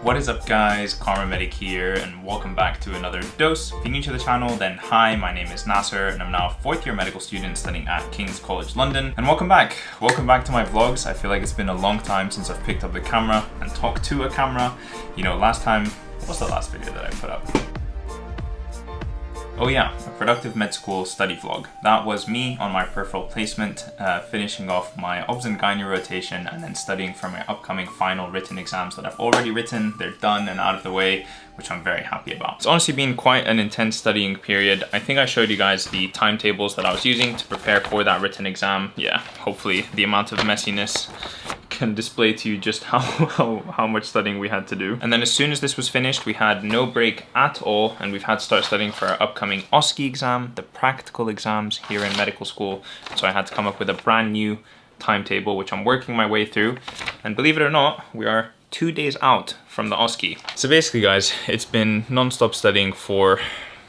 What is up guys, Karma Medic here and welcome back to another dose. If you're new to the channel, then hi, my name is Nasser and I'm now a 4th year medical student studying at King's College London. And welcome back to my vlogs. I feel like it's been a long time since I've picked up the camera and talked to a camera. You know, last time, what's the last video that I put up? Oh yeah, a productive med school study vlog. That was me on my peripheral placement, finishing off my obs and gynae rotation and then studying for my upcoming final written exams that I've already written. They're done and out of the way, which I'm very happy about. It's honestly been quite an intense studying period. I think I showed you guys the timetables that I was using to prepare for that written exam. Yeah, hopefully the amount of messiness can display to you just how much studying we had to do. And then as soon as this was finished, we had no break at all, and we've had to start studying for our upcoming OSCE exam, the practical exams here in medical school. So I had to come up with a brand new timetable, which I'm working my way through. And believe it or not, we are 2 days out from the OSCE. So basically guys, it's been non-stop studying for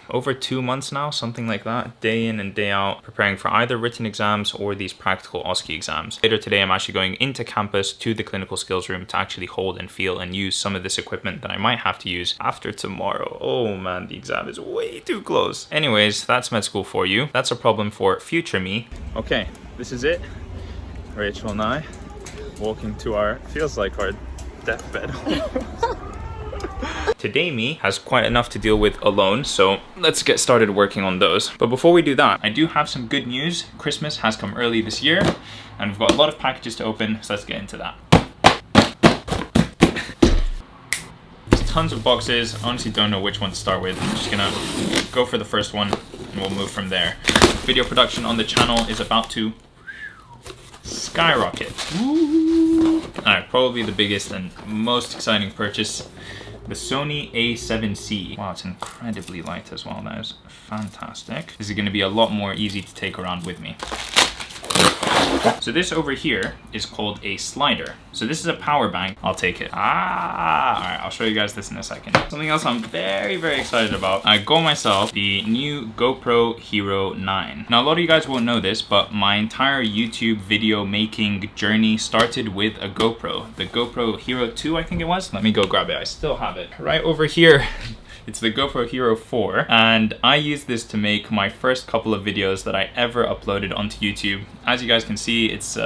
over 2 months now, something like that, day in and day out, preparing for either written exams or these practical OSCE exams. Later today, I'm actually going into campus to the clinical skills room to actually hold and feel and use some of this equipment that I might have to use after tomorrow. Oh man, the exam is way too close. Anyways, that's med school for you. That's a problem for future me. Okay, this is it. Rachel and I walking to our, feels like our deathbed. Today me has quite enough to deal with alone, so let's get started working on those. But before we do that, I do have some good news. Christmas has come early this year and we've got a lot of packages to open, so let's get into that. There's tons of boxes. I honestly don't know which one to start with. I'm just gonna go for the first one and we'll move from there. Video production on the channel is about to skyrocket. Alright, probably the biggest and most exciting purchase, the Sony A7C. Wow, it's incredibly light as well. That is fantastic. This is going to be a lot more easy to take around with me. So this over here is called a slider. So this is a power bank. I'll take it. Alright, I'll show you guys this in a second. Something else I'm very excited about. I got myself the new GoPro Hero 9. Now a lot of you guys won't know this, but my entire YouTube video making journey started with a GoPro. The GoPro Hero 2, I think it was. Let me go grab it. I still have it right over here. It's the GoPro Hero 4, and I used this to make my first couple of videos that I ever uploaded onto YouTube. As you guys can see, it's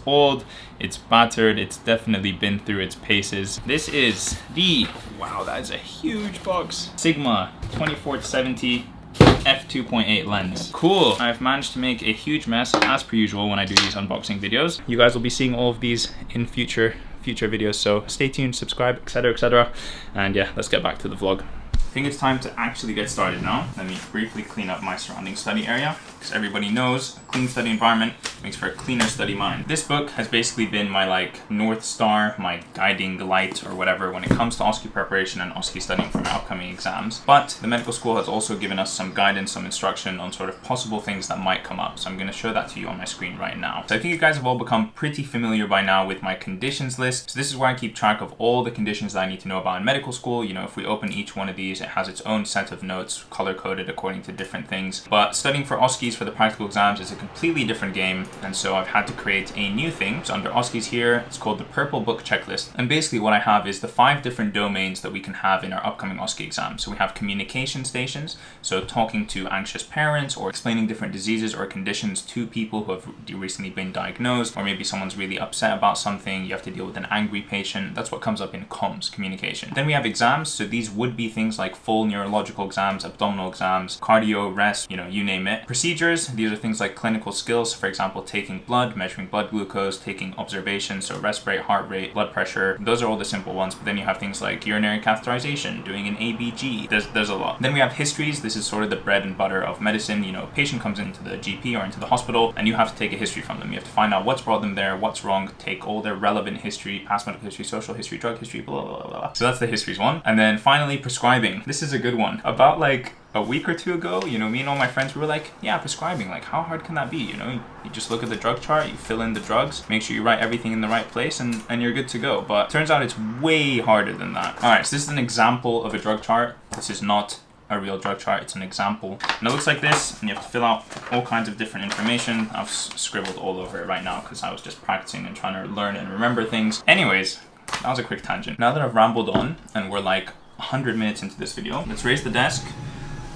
old, it's battered, it's definitely been through its paces. This is the, wow, that is a huge box, Sigma 24-70 f2.8 lens. Cool. I've managed to make a huge mess as per usual when I do these unboxing videos. You guys will be seeing all of these in future videos, so stay tuned, subscribe, etc. And yeah, let's get back to the vlog. I think it's time to actually get started now. Let me briefly clean up my surrounding study area, because everybody knows a clean study environment makes for a cleaner study mind. This book has basically been my like North Star, my guiding light or whatever when it comes to OSCE preparation and OSCE studying for my upcoming exams. But the medical school has also given us some guidance, some instruction on sort of possible things that might come up. So I'm going to show that to you on my screen right now. So I think you guys have all become pretty familiar by now with my conditions list. So this is where I keep track of all the conditions that I need to know about in medical school. You know, if we open each one of these, it has its own set of notes, color-coded according to different things. But studying for OSCEs for the practical exams is a completely different game, and so I've had to create a new thing. So under OSCEs here, it's called the Purple Book Checklist. And basically what I have is the 5 different domains that we can have in our upcoming OSCE exam. So we have communication stations, so talking to anxious parents or explaining different diseases or conditions to people who have recently been diagnosed, or maybe someone's really upset about something, you have to deal with an angry patient. That's what comes up in comms, communication. Then we have exams, so these would be things like full neurological exams, abdominal exams, cardio, rest, you know, you name it. Procedures, these are things like clinical skills, for example, taking blood, measuring blood glucose, taking observations, so respirate, heart rate, blood pressure. Those are all the simple ones, but then you have things like urinary catheterization, doing an ABG. There's a lot. Then we have histories. This is sort of the bread and butter of medicine. You know, a patient comes into the GP or into the hospital and you have to take a history from them. You have to find out what's brought them there, what's wrong, take all their relevant history, past medical history, social history, drug history, blah, blah, blah, blah. So that's the histories one. And then finally, prescribing. This is a good one. About like a week or two ago, you know, me and all my friends were like, yeah, prescribing, like how hard can that be? You know, you just look at the drug chart, you fill in the drugs, make sure you write everything in the right place and you're good to go. But turns out it's way harder than that. All right, so this is an example of a drug chart. This is not a real drug chart, it's an example. And it looks like this, and you have to fill out all kinds of different information. I've scribbled all over it right now because I was just practicing and trying to learn and remember things. Anyways, that was a quick tangent. Now that I've rambled on and we're like 100 minutes into this video, let's raise the desk,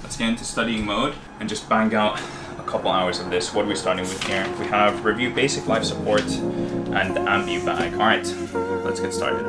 let's get into studying mode and just bang out a couple hours of this. What are we starting with here? We have review basic life support and ambu bag. All right, let's get started.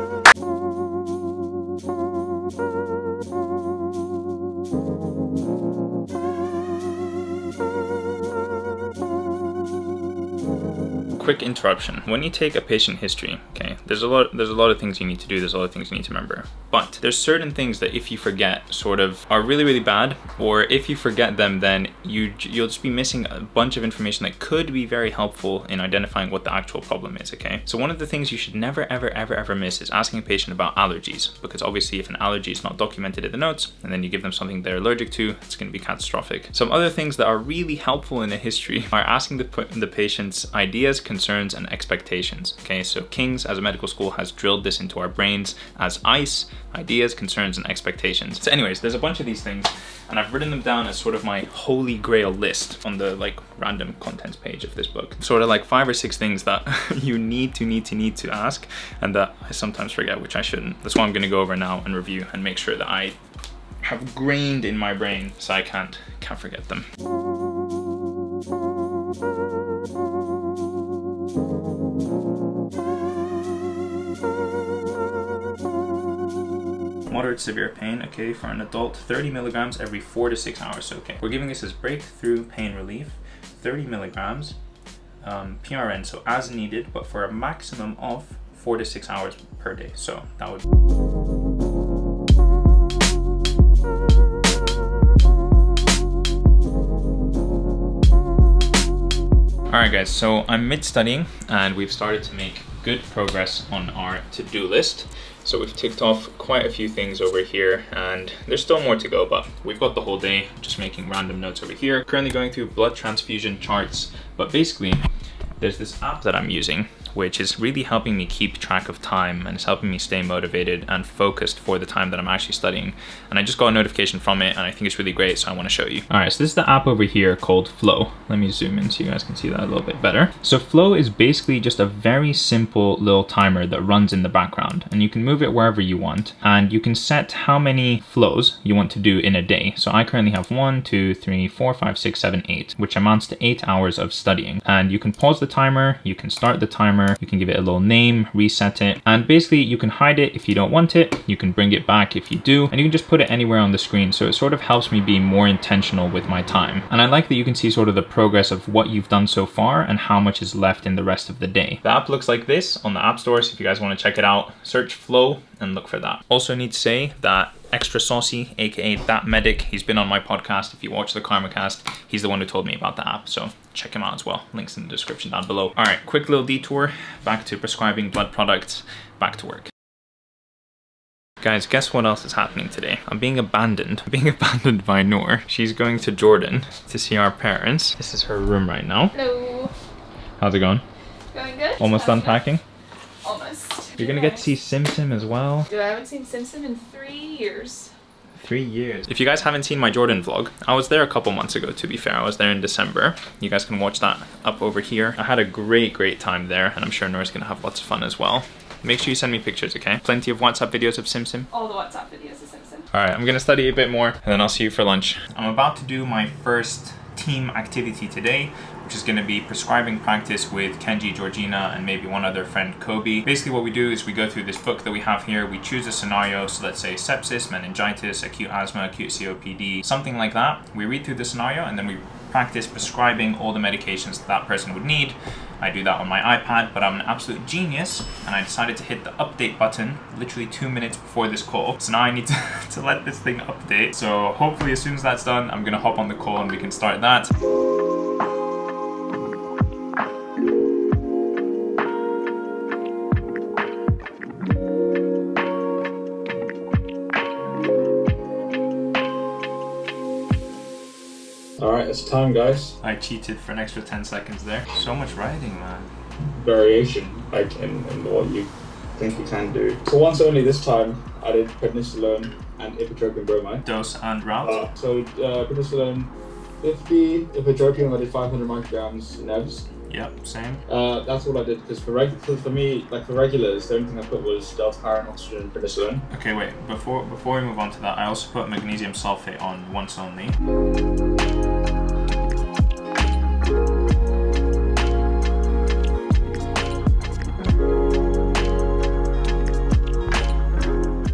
Quick interruption. When you take a patient history, okay, there's a lot of things you need to do, there's a lot of things you need to remember. But there's certain things that if you forget sort of are really, really bad, or if you forget them, then you'll just be missing a bunch of information that could be very helpful in identifying what the actual problem is, okay? So one of the things you should never, ever, ever, ever miss is asking a patient about allergies, because obviously if an allergy is not documented in the notes, and then you give them something they're allergic to, it's gonna be catastrophic. Some other things that are really helpful in a history are asking the patient's ideas, concerns, and expectations. Okay, so King's as a medical school has drilled this into our brains as ICE, ideas, concerns, and expectations. So anyways, there's a bunch of these things and I've written them down as sort of my holy grail list on the like random contents page of this book. Sort of like 5 or 6 things that you need to ask and that I sometimes forget, which I shouldn't. That's why I'm gonna go over now and review and make sure that I have grained in my brain so I can't forget them. Moderate severe pain, okay, for an adult, 30 milligrams every 4 to 6 hours. So, okay, we're giving this as breakthrough pain relief, 30 milligrams, PRN, so as needed, but for a maximum of 4 to 6 hours per day. So that would. All right, guys, so I'm mid-studying and we've started to make good progress on our to-do list. So we've ticked off quite a few things over here and there's still more to go, but we've got the whole day just making random notes over here. Currently going through blood transfusion charts, but basically there's this app that I'm using which is really helping me keep track of time and it's helping me stay motivated and focused for the time that I'm actually studying. And I just got a notification from it and I think it's really great, so I want to show you. All right, so this is the app over here called Flow. Let me zoom in so you guys can see that a little bit better. So Flow is basically just a very simple little timer that runs in the background and you can move it wherever you want and you can set how many flows you want to do in a day. So I currently have 1, 2, 3, 4, 5, 6, 7, 8, which amounts to 8 hours of studying. And you can pause the timer, you can start the timer, you can give it a little name, reset it, and basically you can hide it if you don't want it, you can bring it back if you do, and you can just put it anywhere on the screen. So it sort of helps me be more intentional with my time. And I like that you can see sort of the progress of what you've done so far and how much is left in the rest of the day. The app looks like this on the app store, so if you guys want to check it out, search Flow and look for that. Also need to say that Extra Saucy, aka That Medic, he's been on my podcast. If you watch the KarmaCast, he's the one who told me about the app, so check him out as well. Links in the description down below. All right, quick little detour, back to prescribing blood products, back to work. Guys, guess what else is happening today? I'm being abandoned by Noor. She's going to Jordan to see our parents. This is her room right now. Hello. How's it going? Going good. Almost done packing? Almost. You're gonna get to see Sim Sim as well. Dude, I haven't seen Sim Sim in 3 years. 3 years. If you guys haven't seen my Jordan vlog, I was there a couple months ago, to be fair. I was there in December. You guys can watch that up over here. I had a great time there, and I'm sure Nora's gonna have lots of fun as well. Make sure you send me pictures, okay? Plenty of WhatsApp videos of Sim Sim. All the WhatsApp videos of Sim Sim. All right, I'm gonna study a bit more, and then I'll see you for lunch. I'm about to do my first team activity today, which is going to be prescribing practice with Kenji, Georgina, and maybe one other friend, Kobe. Basically what we do is we go through this book that we have here, we choose a scenario, so let's say sepsis, meningitis, acute asthma, acute COPD, something like that. We read through the scenario and then we practice prescribing all the medications that person would need. I do that on my iPad, but I'm an absolute genius and I decided to hit the update button literally 2 minutes before this call. So now I need to let this thing update. So hopefully as soon as that's done, I'm gonna hop on the call and we can start that. Alright, it's time, guys. I cheated for an extra 10 seconds there. So much writing, man. Variation, like in what you think you can do. For once only this time, I did prednisolone and ipratropium bromide. Dose and route? Prednisolone 50, ipratropium I did 500 micrograms nebs. Yep, same. That's all I did, because for me, like for regulars, the only thing I put was delta-iron, oxygen, and penicillin. Okay, wait, before we move on to that, I also put magnesium sulfate on once only.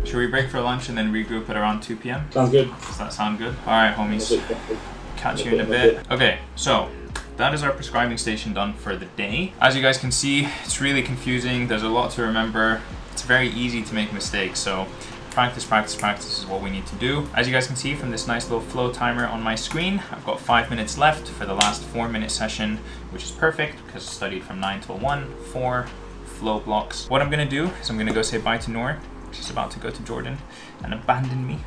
Should we break for lunch and then regroup at around 2 p.m? Sounds good. Does that sound good? Alright, homies. Catch you in a bit. Okay, so that is our prescribing station done for the day. As you guys can see, it's really confusing. There's a lot to remember. It's very easy to make mistakes, so practice, practice, practice is what we need to do. As you guys can see from this nice little flow timer on my screen, I've got 5 minutes left for the last 4-minute session, which is perfect because I studied from 9 till 1, 4 flow blocks. What I'm gonna do is I'm gonna go say bye to Noor. She's about to go to Jordan and abandon me.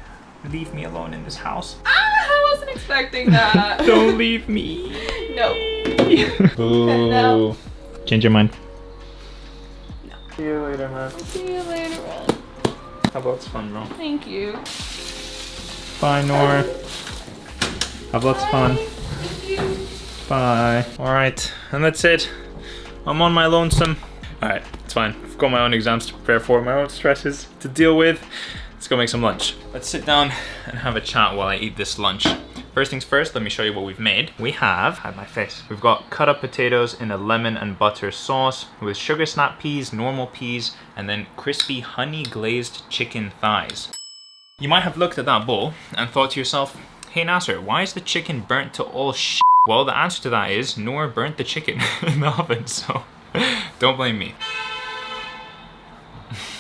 Leave me alone in this house. I wasn't expecting that. Don't leave me. No. Ooh. No. Change your mind. No. See you later, man. See you later, man. Have lots of fun, bro. Thank you. Bye, Noor. Have lots of fun. Thank you. Bye. Alright, and that's it. I'm on my lonesome. Alright, it's fine. I've got my own exams to prepare for, my own stresses to deal with. Let's go make some lunch. Let's sit down and have a chat while I eat this lunch. First things first, let me show you what we've made. We have, hide my face, we've got cut up potatoes in a lemon and butter sauce with sugar snap peas, normal peas, and then crispy honey glazed chicken thighs. You might have looked at that bowl and thought to yourself, hey Nasser, why is the chicken burnt to all shit? Well, the answer to that is Noor burnt the chicken in the oven, so don't blame me.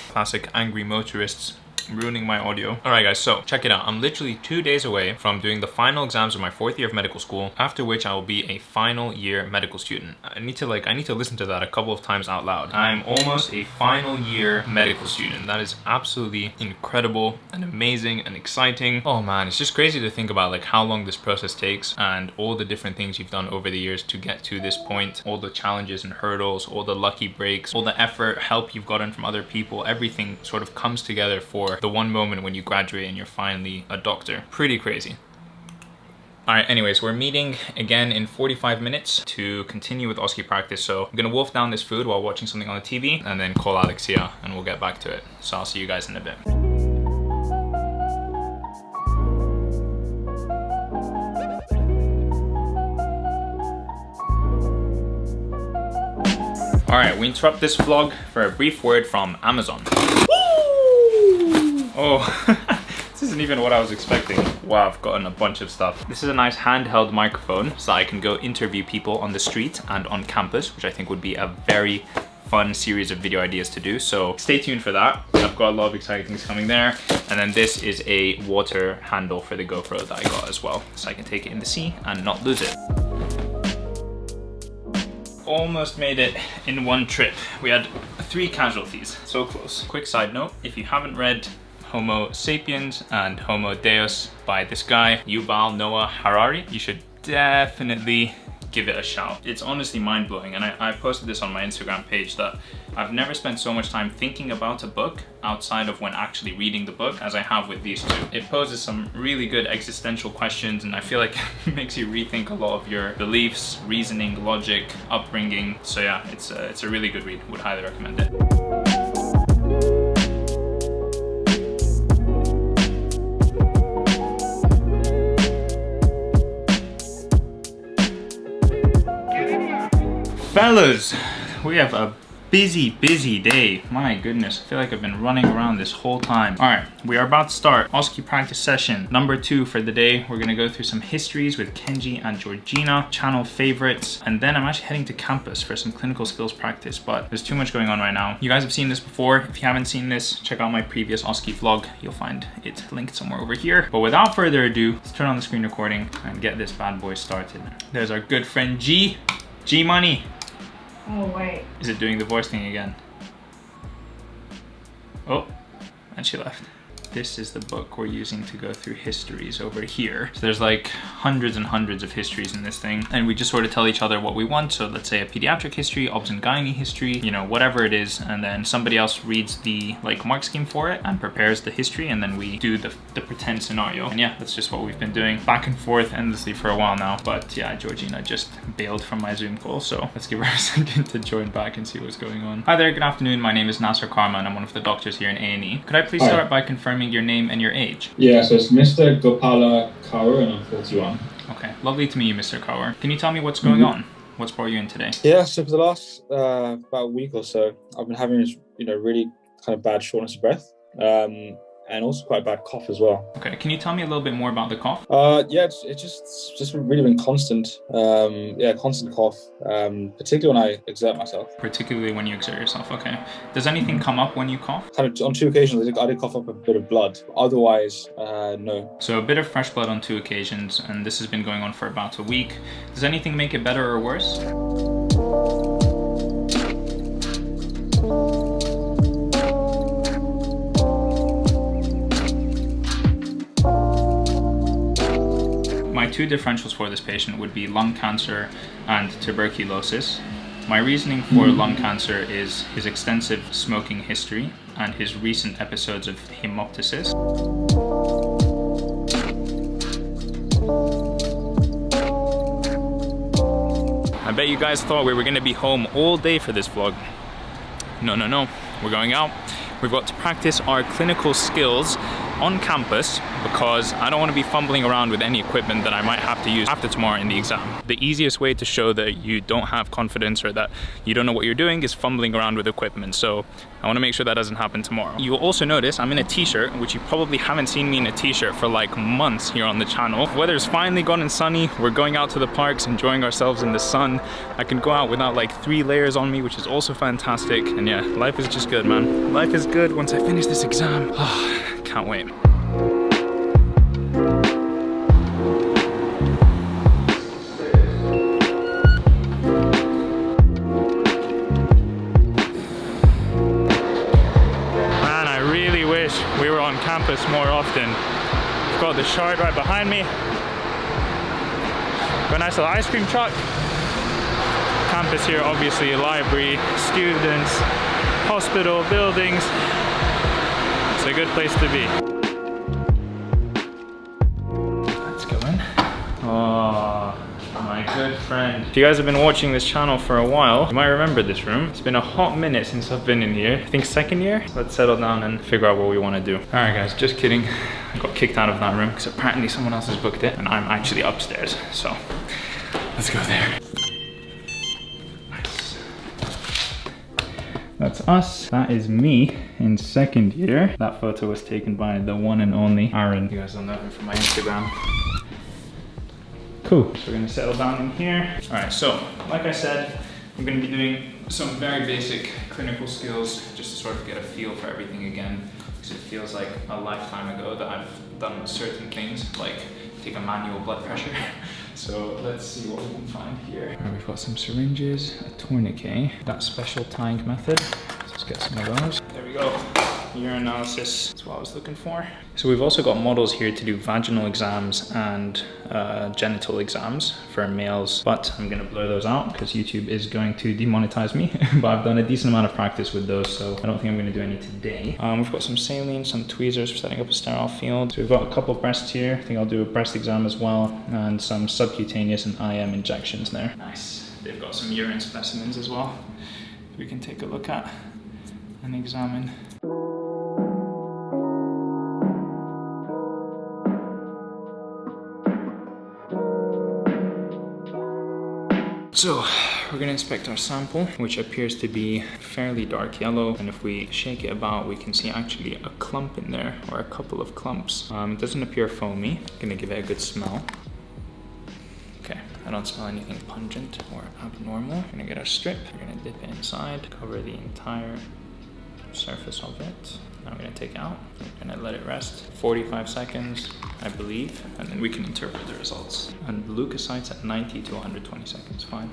Classic angry motorists ruining my audio. Alright guys, so check it out. I'm literally 2 days away from doing the final exams of my 4th year of medical school, after which I will be a final year medical student. I need to listen to that a couple of times out loud. I'm almost a final year medical student. That is absolutely incredible and amazing and exciting. Oh man, it's just crazy to think about like how long this process takes and all the different things you've done over the years to get to this point, all the challenges and hurdles, all the lucky breaks, all the effort, help you've gotten from other people. Everything sort of comes together for the one moment when you graduate and you're finally a doctor. Pretty crazy. Alright, anyways, we're meeting again in 45 minutes to continue with OSCE practice. So I'm gonna wolf down this food while watching something on the TV and then call Alexia and we'll get back to it. So I'll see you guys in a bit. Alright, we interrupt this vlog for a brief word from Amazon. Oh, this isn't even what I was expecting. Wow, I've gotten a bunch of stuff. This is a nice handheld microphone so I can go interview people on the street and on campus, which I think would be a very fun series of video ideas to do. So stay tuned for that. I've got a lot of exciting things coming there. And then this is a water handle for the GoPro that I got as well, so I can take it in the sea and not lose it. Almost made it in one trip. We had 3 casualties, so close. Quick side note, if you haven't read Homo Sapiens and Homo Deus by this guy, Yuval Noah Harari, you should definitely give it a shout. It's honestly mind-blowing, and I posted this on my Instagram page that I've never spent so much time thinking about a book outside of when actually reading the book as I have with these two. It poses some really good existential questions, and I feel like it makes you rethink a lot of your beliefs, reasoning, logic, upbringing. So yeah, it's a really good read. Would highly recommend it. Fellas, we have a busy day. My goodness, I feel like I've been running around this whole time. All right, we are about to start OSCE practice session number 2 for the day. We're gonna go through some histories with Kenji and Georgina, channel favorites, and then I'm actually heading to campus for some clinical skills practice, but there's too much going on right now. You guys have seen this before. If you haven't seen this, check out my previous OSCE vlog. You'll find it linked somewhere over here. But without further ado, let's turn on the screen recording and get this bad boy started. There's our good friend G Money. Oh, wait. Is it doing the voice thing again? Oh, and she left. This is the book we're using to go through histories over here. So there's like hundreds and hundreds of histories in this thing, and we just sort of tell each other what we want. So let's say a pediatric history, obs and gynae history, you know, whatever it is, and then somebody else reads the like mark scheme for it and prepares the history, and then we do the pretend scenario. And yeah, that's just what we've been doing back and forth endlessly for a while now. But yeah, Georgina just bailed from my Zoom call, so let's give her a second to join back and see what's going on. Hi there, good afternoon. My name is Nasser Karma and I'm one of the doctors here in A&E. Could I please start by confirming your name and your age? Yeah, so it's Mr. Gopala Kaur and I'm 41. Okay, lovely to meet you, Mr. Kaur. Can you tell me what's going on? What's brought you in today? Yeah, so for the last about a week or so, I've been having this, really kind of bad shortness of breath. And also quite a bad cough as well. Okay, can you tell me a little bit more about the cough? Yeah, it's just really been constant. Constant cough, particularly when I exert myself. Particularly when you exert yourself, okay. Does anything come up when you cough? Kind of on 2 occasions, I did cough up a bit of blood. Otherwise, no. So a bit of fresh blood on 2 occasions, and this has been going on for about a week. Does anything make it better or worse? My 2 differentials for this patient would be lung cancer and tuberculosis. My reasoning for lung cancer is his extensive smoking history and his recent episodes of hemoptysis. I bet you guys thought we were going to be home all day for this vlog. No, we're going out. We've got to practice our clinical skills on campus because I don't want to be fumbling around with any equipment that I might have to use after tomorrow in the exam. The easiest way to show that you don't have confidence or that you don't know what you're doing is fumbling around with equipment. So I want to make sure that doesn't happen tomorrow. You will also notice I'm in a t-shirt, which you probably haven't seen me in a t-shirt for like months here on the channel. Weather's finally gone and sunny. We're going out to the parks, enjoying ourselves in the sun. I can go out without like 3 layers on me, which is also fantastic. And yeah, life is just good, man. Life is good once I finish this exam. Can't wait. We were on campus more often. We've got the Shard right behind me. Got a nice little ice cream truck. Campus here, obviously a library, students, hospital, buildings. It's a good place to be. Let's go in. Oh, my good friend. If you guys have been watching this channel for a while, you might remember this room. It's been a hot minute since I've been in here. I think 2nd year. Let's settle down and figure out what we want to do. All right, guys, just kidding. I got kicked out of that room because apparently someone else has booked it and I'm actually upstairs. So let's go there. Nice. That's us. That is me in 2nd year. That photo was taken by the one and only Aaron. You guys don't know him from my Instagram. Cool, so we're gonna settle down in here. All right, so like I said, I'm gonna be doing some very basic clinical skills just to sort of get a feel for everything again, because it feels like a lifetime ago that I've done certain things, like take a manual blood pressure. So let's see what we can find here. All right, we've got some syringes, a tourniquet, that special tying method. Let's get some of those. There we go. Urinalysis, that's what I was looking for. So we've also got models here to do vaginal exams and genital exams for males, but I'm gonna blur those out because YouTube is going to demonetize me. But I've done a decent amount of practice with those, so I don't think I'm gonna do any today. We've got some saline, some tweezers for setting up a sterile field. So we've got a couple of breasts here. I think I'll do a breast exam as well, and some subcutaneous and IM injections there. Nice. They've got some urine specimens as well we can take a look at and examine. So we're gonna inspect our sample, which appears to be fairly dark yellow. And if we shake it about, we can see actually a clump in there, or a couple of clumps. It doesn't appear foamy. Gonna give it a good smell. Okay, I don't smell anything pungent or abnormal. We're gonna get our strip. We're gonna dip it inside, cover the entire surface of it. Now I'm gonna take it out. I'm gonna let it rest 45 seconds, I believe, and then we can interpret the results. And leukocytes at 90 to 120 seconds, fine.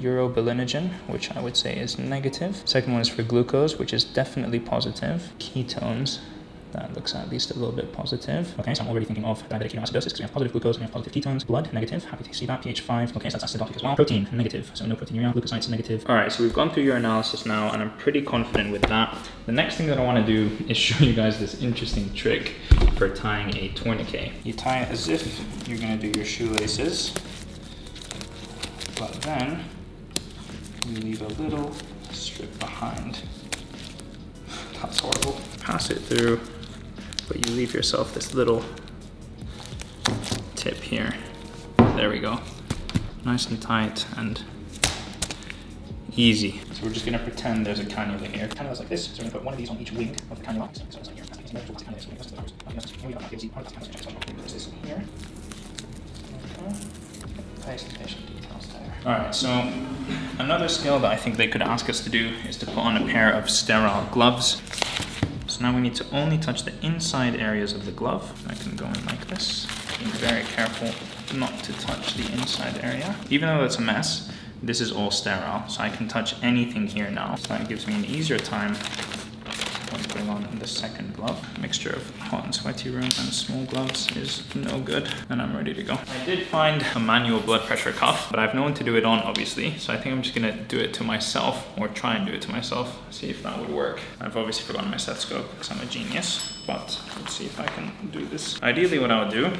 urobilinogen, which I would say is negative. Second one is for glucose, which is definitely positive. Ketones, that looks at least a little bit positive. Okay, so I'm already thinking of diabetic ketoacidosis because we have positive glucose and we have positive ketones. Blood, negative. Happy to see that. pH 5. Okay, so that's acidotic as well. Protein, negative. So no proteinuria. Leukocytes, negative. All right, so we've gone through your analysis now, and I'm pretty confident with that. The next thing that I want to do is show you guys this interesting trick for tying a tourniquet. You tie it as if you're going to do your shoelaces, but then you leave a little strip behind. That's horrible. Pass it through, but you leave yourself this little tip here. There we go. Nice and tight and easy. So we're just gonna pretend there's a cannula here. Cannula's like this, so we're gonna put one of these on each wing of the cannula. So it's like here. Here. Place the patient details there. Alright, so another skill that I think they could ask us to do is to put on a pair of sterile gloves. So now we need to only touch the inside areas of the glove. I can go in like this. Being very careful not to touch the inside area. Even though it's a mess, this is all sterile, so I can touch anything here now. So that gives me an easier time when putting on the second glove. Mixture of hot and sweaty room and small gloves is no good, and I'm ready to go. I did find a manual blood pressure cuff, but I have no one to do it on, obviously, so I think I'm just gonna do it to myself, or try and do it to myself, see if that would work. I've obviously forgotten my stethoscope because I'm a genius, but let's see if I can do this. Ideally what I would do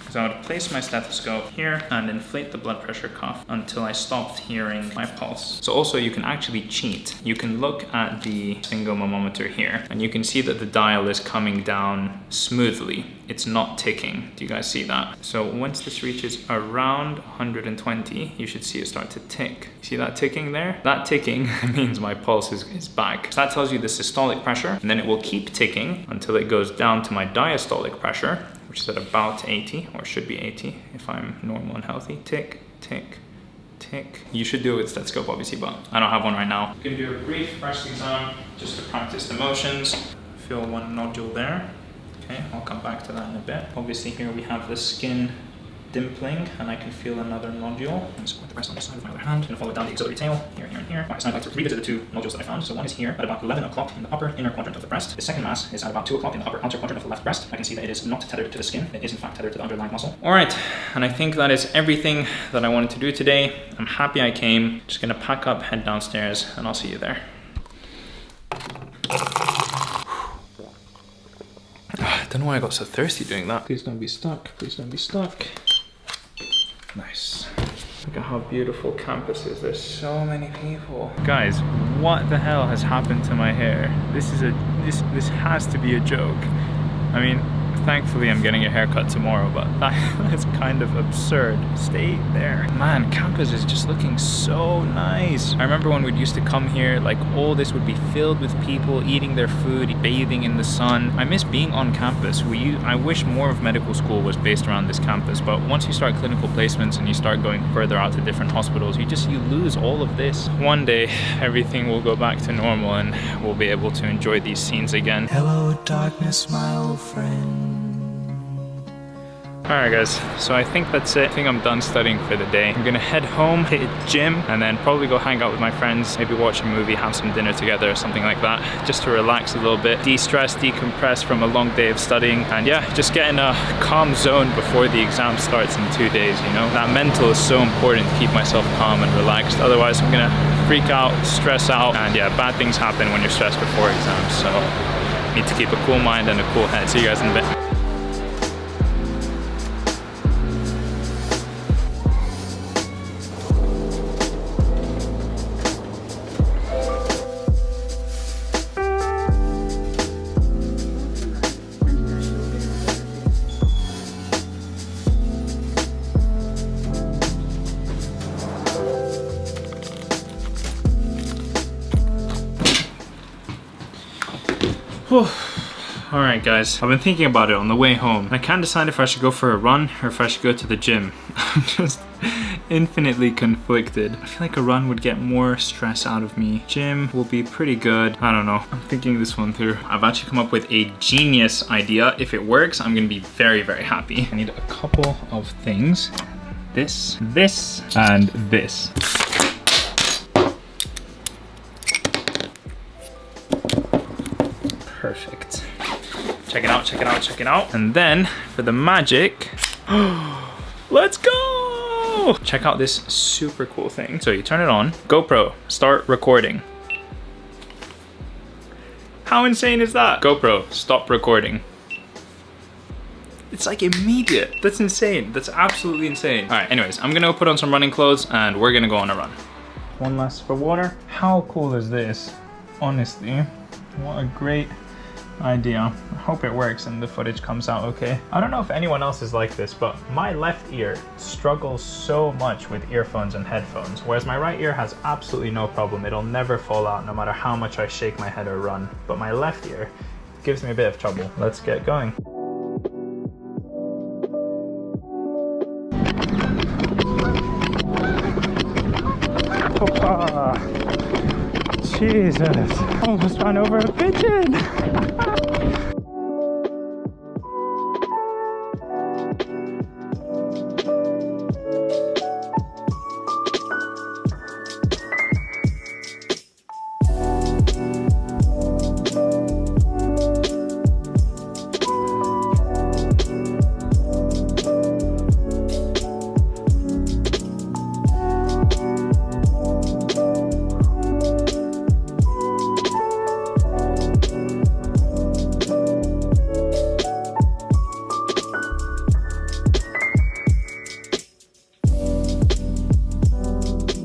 is I would place my stethoscope here and inflate the blood pressure cuff until I stopped hearing my pulse. So also you can actually cheat. You can look at the sphygmomanometer here and you can see that the dial is coming down smoothly. It's not ticking. Do you guys see that? So once this reaches around 120, you should see it start to tick. See that ticking there? That ticking means my pulse is back. So that tells you the systolic pressure, and then it will keep ticking until it goes down to my diastolic pressure, which is at about 80, or should be 80 if I'm normal and healthy. Tick, tick, tick. You should do it with stethoscope, obviously, but I don't have one right now. You can do a brief breast exam just to practice the motions. Feel one nodule there. Okay, I'll come back to that in a bit. Obviously here we have the skin dimpling, and I can feel another nodule. I'm just going to press on the side with my other hand and follow down the axillary tail, here, here, and here. Right, so I'd like to revisit the two nodules that I found. So one is here at about 11 o'clock in the upper inner quadrant of the breast. The second mass is at about 2 o'clock in the upper outer quadrant of the left breast. I can see that it is not tethered to the skin. It is in fact tethered to the underlying muscle. All right, and I think that is everything that I wanted to do today. I'm happy I came. Just gonna pack up, head downstairs, and I'll see you there. I don't know why I got so thirsty doing that. Please don't be stuck. Please don't be stuck. Nice. Look at how beautiful campus is. There's so many people. Guys, what the hell has happened to my hair? This has to be a joke. I mean, thankfully I'm getting a haircut tomorrow, but that's kind of absurd. Stay there. Man, campus is just looking so nice. I remember when we used to come here, like all this would be filled with people eating their food, bathing in the sun. I miss being on campus. I wish more of medical school was based around this campus, but once you start clinical placements and you start going further out to different hospitals, you lose all of this. One day, everything will go back to normal and we'll be able to enjoy these scenes again. Hello, darkness, my old friend. Alright guys, so I think that's it. I think I'm done studying for the day. I'm gonna head home, hit a gym, and then probably go hang out with my friends, maybe watch a movie, have some dinner together or something like that, just to relax a little bit, de-stress, decompress from a long day of studying, and yeah, just get in a calm zone before the exam starts in 2 days, you know? That mental is so important to keep myself calm and relaxed, otherwise I'm gonna freak out, stress out, and yeah, bad things happen when you're stressed before exams, so need to keep a cool mind and a cool head. See you guys in a bit. Alright guys, I've been thinking about it on the way home. I can't decide if I should go for a run or if I should go to the gym. I'm just infinitely conflicted. I feel like a run would get more stress out of me. Gym will be pretty good. I don't know. I'm thinking this one through. I've actually come up with a genius idea. If it works, I'm gonna be very, very happy. I need a couple of things. This, and this. Perfect. Check it out, check it out, check it out. And then for the magic, let's go! Check out this super cool thing. So you turn it on, GoPro, start recording. How insane is that? GoPro, stop recording. It's like immediate. That's insane. That's absolutely insane. All right, anyways, I'm gonna put on some running clothes and we're gonna go on a run. One last sip of water. How cool is this? Honestly, what a great idea. I hope it works and the footage comes out okay. I don't know if anyone else is like this, but my left ear struggles so much with earphones and headphones, whereas my right ear has absolutely no problem. It'll never fall out no matter how much I shake my head or run. But my left ear gives me a bit of trouble. Let's get going. Hoppa. Jesus, almost ran over a pigeon.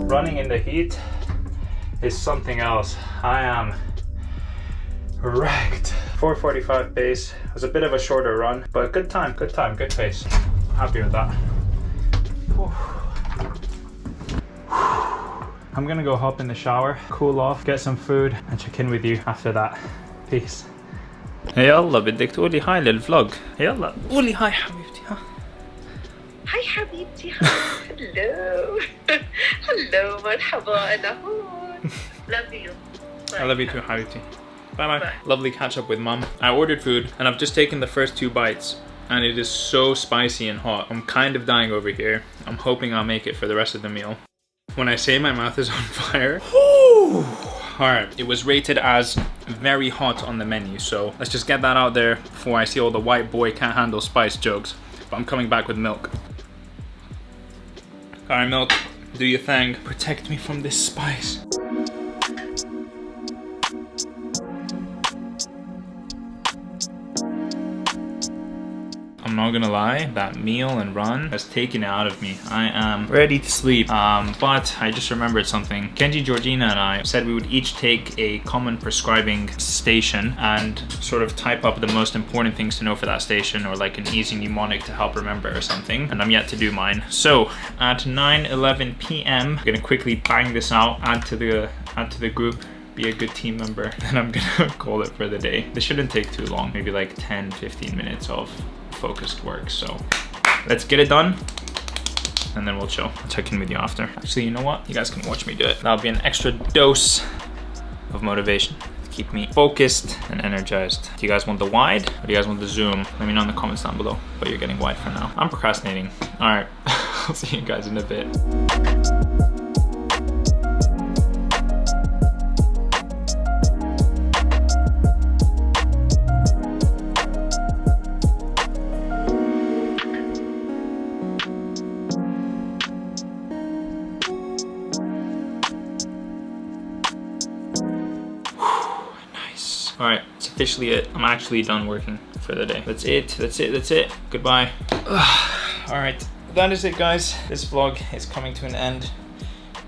Running in the heat is something else. I am wrecked. 4:45 pace. It was a bit of a shorter run, but good time, good pace. Happy with that. Whew. I'm gonna go hop in the shower, cool off, get some food, and check in with you after that. Peace. يلا بدك تقولي هاي للفلوج. يلا قولي هاي حبيبتي ها. هاي حبيبتي. Hello. Hello, مرحبا أنا هون. Love you. I love you too, حبيبتي. Bye bye. Lovely catch up with mom. I ordered food and I've just taken the first 2 bites and it is so spicy and hot. I'm kind of dying over here. I'm hoping I'll make it for the rest of the meal. When I say my mouth is on fire, alright, it was rated as very hot on the menu, so let's just get that out there before I see all the white boy can't handle spice jokes. But I'm coming back with milk. Alright, milk, do your thing. Protect me from this spice. I'm not gonna lie, that meal and run has taken it out of me. I am ready to sleep, but I just remembered something. Kenji, Georgina and I said we would each take a common prescribing station and sort of type up the most important things to know for that station, or like an easy mnemonic to help remember or something, and I'm yet to do mine. So at 9:11 p.m, I'm gonna quickly bang this out, add to the group, be a good team member, and I'm gonna call it for the day. This shouldn't take too long, maybe like 10-15 minutes of focused work. So let's get it done and then we'll chill. I'll check in with you after. Actually, you know what? You guys can watch me do it. That'll be an extra dose of motivation to keep me focused and energized. Do you guys want the wide or do you guys want the zoom? Let me know in the comments down below, but you're getting wide for now. I'm procrastinating. All right, I'll see you guys in a bit. All right, it's officially it. I'm actually done working for the day. That's it. Goodbye. All right, that is it, guys. This vlog is coming to an end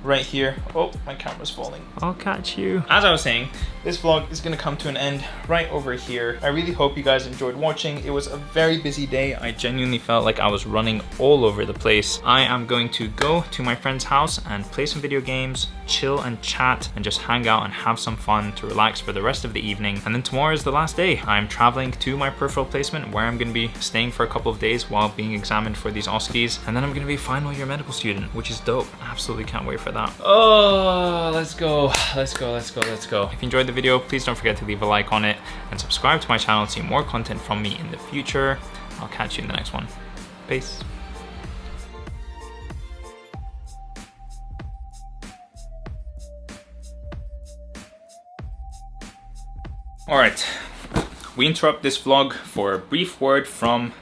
right here. Oh, my camera's falling. I'll catch you. As I was saying, this vlog is gonna come to an end right over here. I really hope you guys enjoyed watching. It was a very busy day. I genuinely felt like I was running all over the place. I am going to go to my friend's house and play some video games, chill and chat, and just hang out and have some fun to relax for the rest of the evening. And then tomorrow is the last day. I'm traveling to my peripheral placement where I'm gonna be staying for a couple of days while being examined for these OSCEs. And then I'm gonna be a final year medical student, which is dope. Absolutely can't wait for that. Oh, let's go. If you enjoyed the video, please don't forget to leave a like on it and subscribe to my channel to see more content from me in the future. I'll catch you in the next one. Peace. All right, we interrupt this vlog for a brief word from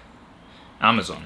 Amazon.